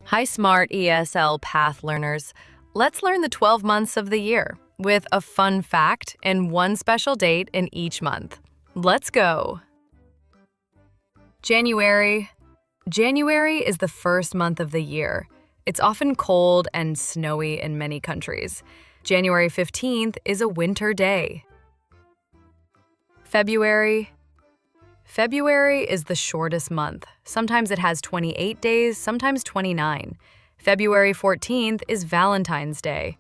Hi, smart ESL Path learners. Let's learn the 12 months of the year with a fun fact and one special date in each month. Let's go. January. January is the first month of the year. It's often cold and snowy in many countries. January 15th is a winter day. February. February is the shortest month. Sometimes it has 28 days, sometimes 29. February 14th is Valentine's Day.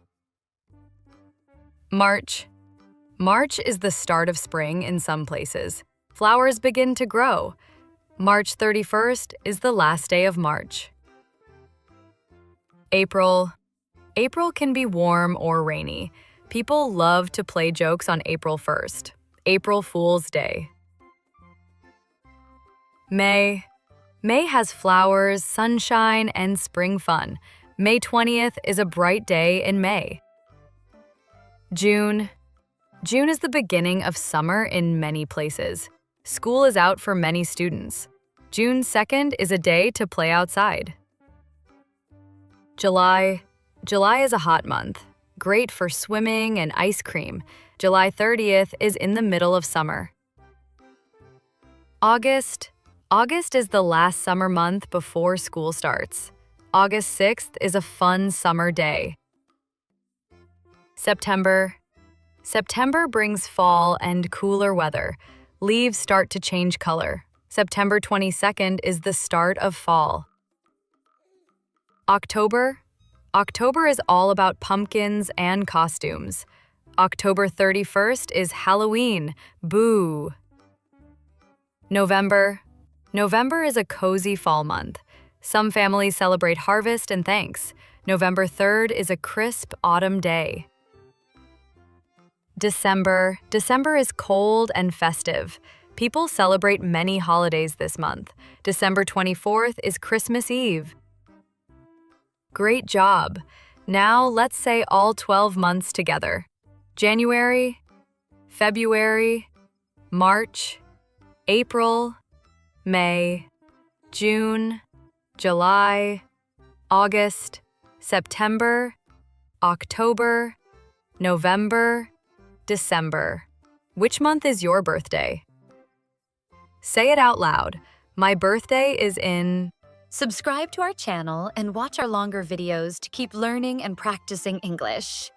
March. March is the start of spring in some places. Flowers begin to grow. March 31st is the last day of March. April. April can be warm or rainy. People love to play jokes on April 1st. April Fool's Day. May. May has flowers, sunshine, and spring fun. May 20th is a bright day in May. June. June is the beginning of summer in many places. School is out for many students. June 2nd is a day to play outside. July. July is a hot month. Great for swimming and ice cream. July 30th is in the middle of summer. August. August is the last summer month before school starts. August 6th is a fun summer day. September. September brings fall and cooler weather. Leaves start to change color. September 22nd is the start of fall. October. October is all about pumpkins and costumes. October 31st is Halloween. Boo! November. November is a cozy fall month. Some families celebrate harvest and thanks. November 3rd is a crisp autumn day. December. December is cold and festive. People celebrate many holidays this month. December 24th is Christmas Eve. Great job! Now let's say all 12 months together. January, February, March, April, May, June, July, August, September, October, November, December. Which month is your birthday? Say it out loud. My birthday is in... Subscribe to our channel and watch our longer videos to keep learning and practicing English.